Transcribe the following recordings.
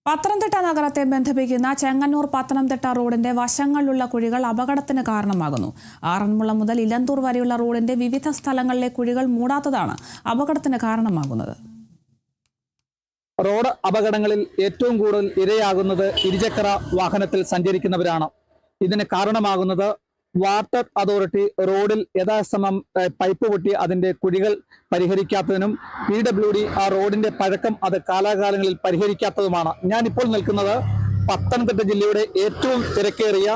പത്തനംതിട്ട നഗരത്തെ ബന്ധിപ്പിക്കുന്ന ചെങ്ങന്നൂർ പത്തനംതിട്ട റോഡിന്റെ വശങ്ങളിലുള്ള കുഴികൾ അപകടത്തിന് കാരണമാകുന്നു. ആറന്മുള മുതൽ ഇലന്തൂർ വരെയുള്ള റോഡിന്റെ വിവിധ സ്ഥലങ്ങളിലെ കുഴികൾ മൂടാത്തതാണ് അപകടത്തിന് കാരണമാകുന്നത്. റോഡ് അപകടങ്ങളിൽ ഏറ്റവും കൂടുതൽ ഇരയാകുന്നത് ഇരുചക്ര വാഹനത്തിൽ സഞ്ചരിക്കുന്നവരാണ്. ഇതിന് കാരണമാകുന്നത് വാട്ടർ അതോറിറ്റി റോഡിൽ യഥാസമം പൈപ്പ് പൊട്ടി അതിന്റെ കുഴികൾ പരിഹരിക്കാത്തതിനും PWD ആ റോഡിന്റെ പഴക്കം അത് കാലാകാലങ്ങളിൽ പരിഹരിക്കാത്തതുമാണ്. ഞാനിപ്പോൾ നിൽക്കുന്നത് പത്തനംതിട്ട ജില്ലയുടെ ഏറ്റവും തിരക്കേറിയ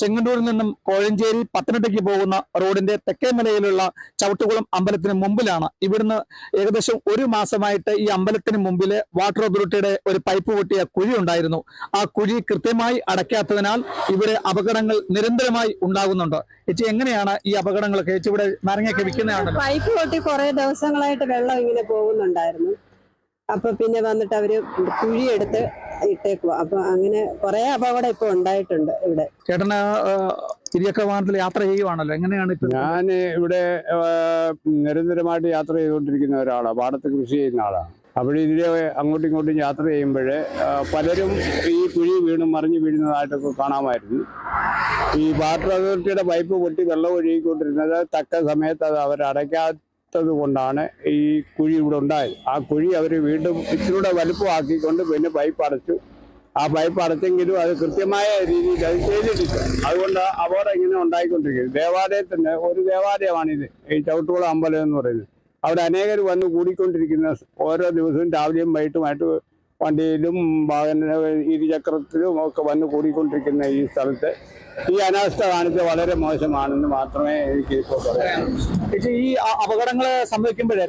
ചെങ്ങന്നൂരിൽ നിന്നും കോഴഞ്ചേരി പത്തനംതിട്ടയ്ക്ക് പോകുന്ന റോഡിന്റെ തെക്കേമലയിലുള്ള ചവിട്ടുകുളം അമ്പലത്തിന് മുമ്പിലാണ്. ഇവിടുന്ന് ഏകദേശം ഒരു മാസമായിട്ട് ഈ അമ്പലത്തിന് മുമ്പില് വാട്ടർ അതോറിറ്റിയുടെ ഒരു പൈപ്പ് പൊട്ടിയ കുഴി ഉണ്ടായിരുന്നു. ആ കുഴി കൃത്യമായി അടയ്ക്കാത്തതിനാൽ ഇവിടെ അപകടങ്ങൾ നിരന്തരമായി ഉണ്ടാകുന്നുണ്ട്. ചേച്ചി, എങ്ങനെയാണ് ഈ അപകടങ്ങളൊക്കെ? ചേച്ചി ഇവിടെ നാരങ്ങയൊക്കെ വിൽക്കുന്നതാണല്ലോ. പൈപ്പ് പൊട്ടി കുറെ ദിവസങ്ങളായിട്ട് വെള്ളം ഇങ്ങനെ പോകുന്നുണ്ടായിരുന്നു. അപ്പൊ പിന്നെ വന്നിട്ട് അവര് കുഴിയെടുത്ത് ഇട്ടേക്കുവാ. അപ്പൊ അങ്ങനെ കുറെ അപകടം ഇപ്പൊ ഉണ്ടായിട്ടുണ്ട് ഇവിടെ. ചേട്ടന് ഇരുചക്ര വാഹനത്തിൽ യാത്ര ചെയ്യുവാണല്ലോ, എങ്ങനെയാണ് ഇപ്പൊ? ഞാൻ ഇവിടെ നിരന്തരമായിട്ട് യാത്ര ചെയ്തുകൊണ്ടിരിക്കുന്ന ഒരാളാണ്. പാടത്ത് കൃഷി ചെയ്യുന്ന ആളാണ്. അവിടെ ഇതിലെ അങ്ങോട്ടും ഇങ്ങോട്ടും യാത്ര ചെയ്യുമ്പോൾ പലരും ഈ കുഴി മറിഞ്ഞു വീഴുന്നതായിട്ടൊക്കെ കാണാമായിരുന്നു. ഈ വാട്ടർ അതോറിറ്റിയുടെ പൈപ്പ് പൊട്ടി വെള്ളം ഒഴുകിക്കൊണ്ടിരുന്നത് തക്ക സമയത്ത് അത് അവരടയ്ക്കാത്തത് കൊണ്ടാണ് ഈ കുഴി ഇവിടെ ഉണ്ടായത്. ആ കുഴി അവർ വീണ്ടും ഇച്ചിരൂടെ വലുപ്പമാക്കിക്കൊണ്ട് പിന്നെ പൈപ്പ് അടച്ചു. ആ പൈപ്പ് അടച്ചെങ്കിലും അത് കൃത്യമായ രീതിയിൽ അത് ചെയ്തിട്ടില്ല. അതുകൊണ്ട് അപകടം ഇങ്ങനെ ഉണ്ടായിക്കൊണ്ടിരിക്കുന്നത്. ദേവാലയത്തിന് ഒരു ദേവാലയമാണിത്, ഈ ചവിട്ടുകുളം അമ്പലം എന്ന് പറയുന്നത്. അവിടെ അനേകർ വന്ന് കൂടിക്കൊണ്ടിരിക്കുന്ന ഓരോ ദിവസവും രാവിലെയും വൈകിട്ടുമായിട്ട് വണ്ടിയിലും ഇരുചക്രത്തിലും ഒക്കെ വന്ന് കൂടിക്കൊണ്ടിരിക്കുന്ന ഈ സ്ഥലത്ത് ഈ അനാസ്ഥ കാണിച്ച് വളരെ മോശമാണെന്ന് മാത്രമേ എനിക്ക് ഇപ്പോൾ പറയാൻ. ഈ അപകടങ്ങൾ സംഭവിക്കുമ്പോഴേ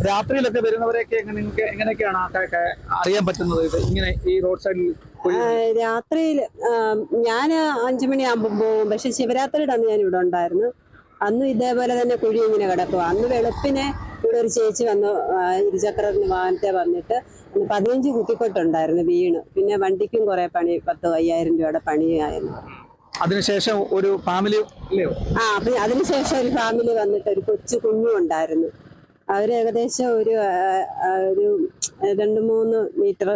രാത്രിയിലൊക്കെ വരുന്നവരെയൊക്കെ എങ്ങനെയൊക്കെയാണ് അറിയാൻ പറ്റുന്നത്? ഇങ്ങനെ ഈ റോഡ് സൈഡിൽ രാത്രിയിൽ ഞാൻ 5 മണിയാകുമ്പോൾ പോകും. പക്ഷെ ശിവരാത്രിയുടെ അന്ന് ഞാൻ ഇവിടെ ഉണ്ടായിരുന്നു. അന്നും ഇതേപോലെ തന്നെ കുഴി ഇങ്ങനെ കിടക്കുക. അന്ന് വെളുപ്പിനെ ഇവിടെ ഒരു ചേച്ചി വന്നു, ഇരുചക്ര വാഹനത്തെ വന്നിട്ട് 15 കുത്തിക്കൊട്ടുണ്ടായിരുന്നു വീണ്. പിന്നെ വണ്ടിക്കും കുറെ പണി, 10,000 രൂപയുടെ പണിയായിരുന്നു. അതിനുശേഷം ഒരു ഫാമിലി അപ്പൊ അതിനുശേഷം ഒരു ഫാമിലി വന്നിട്ട് ഒരു കുഞ്ഞും ഉണ്ടായിരുന്നു. അവര് ഏകദേശം ഒരു 2-3 മീറ്റർ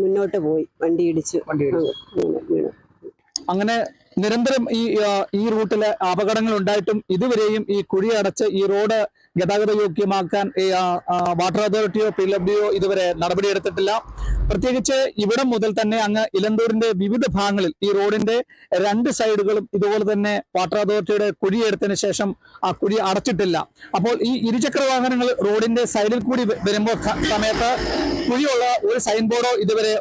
മുന്നോട്ട് പോയി, വണ്ടി ഇടിച്ചു. അങ്ങനെ നിരന്തരം ഈ റൂട്ടിലെ അപകടങ്ങൾ ഉണ്ടായിട്ടും ഇതുവരെയും ഈ കുഴി അടച്ച് ഈ റോഡ് ഗതാഗത യോഗ്യമാക്കാൻ വാട്ടർ അതോറിറ്റിയോ PWDയോ ഇതുവരെ നടപടിയെടുത്തിട്ടില്ല. പ്രത്യേകിച്ച് ഇവിടം മുതൽ തന്നെ അങ്ങ് ഇലന്തൂരിന്റെ വിവിധ ഭാഗങ്ങളിൽ ഈ റോഡിന്റെ 2 സൈഡുകളും ഇതുപോലെ തന്നെ വാട്ടർ അതോറിറ്റിയുടെ കുഴിയെടുത്തതിന് ശേഷം ആ കുഴി അടച്ചിട്ടില്ല. അപ്പോൾ ഈ ഇരുചക്ര വാഹനങ്ങൾ റോഡിന്റെ സൈഡിൽ കൂടി വരുമ്പോൾ സമയത്ത് കുഴിയുള്ള ഒരു സൈൻ ബോർഡോ ഇതുവരെ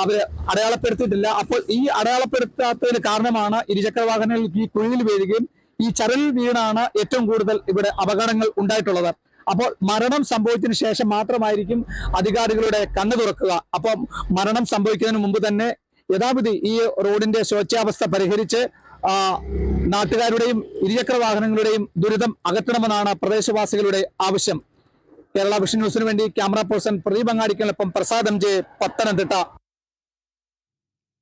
അവര് അടയാളപ്പെടുത്തിയിട്ടില്ല. അപ്പോൾ ഈ അടയാളപ്പെടുത്താത്തതിന് കാരണമാണ് ഇരുചക്ര വാഹനങ്ങൾ ഈ കുഴിയിൽ വീഴുകയും ഈ ചരലിൽ വീണാണ് ഏറ്റവും കൂടുതൽ ഇവിടെ അപകടങ്ങൾ ഉണ്ടായിട്ടുള്ളത്. അപ്പോൾ മരണം സംഭവിച്ചതിന് ശേഷം മാത്രമായിരിക്കും അധികാരികളുടെ കണ്ണു തുറക്കുക. അപ്പം മരണം സംഭവിക്കുന്നതിന് മുമ്പ് തന്നെ യഥാവിധി ഈ റോഡിന്റെ ശോച്യാവസ്ഥ പരിഹരിച്ച് നാട്ടുകാരുടെയും ഇരുചക്ര വാഹനങ്ങളുടെയും ദുരിതം അകറ്റണമെന്നാണ് പ്രദേശവാസികളുടെ ആവശ്യം. കേരള വിഷൻ ന്യൂസിനു വേണ്ടി ക്യാമറ പേഴ്സൺ പ്രദീപ് അങ്ങാടിക്കൊപ്പം പ്രസാദ് MJ, പത്തനംതിട്ട.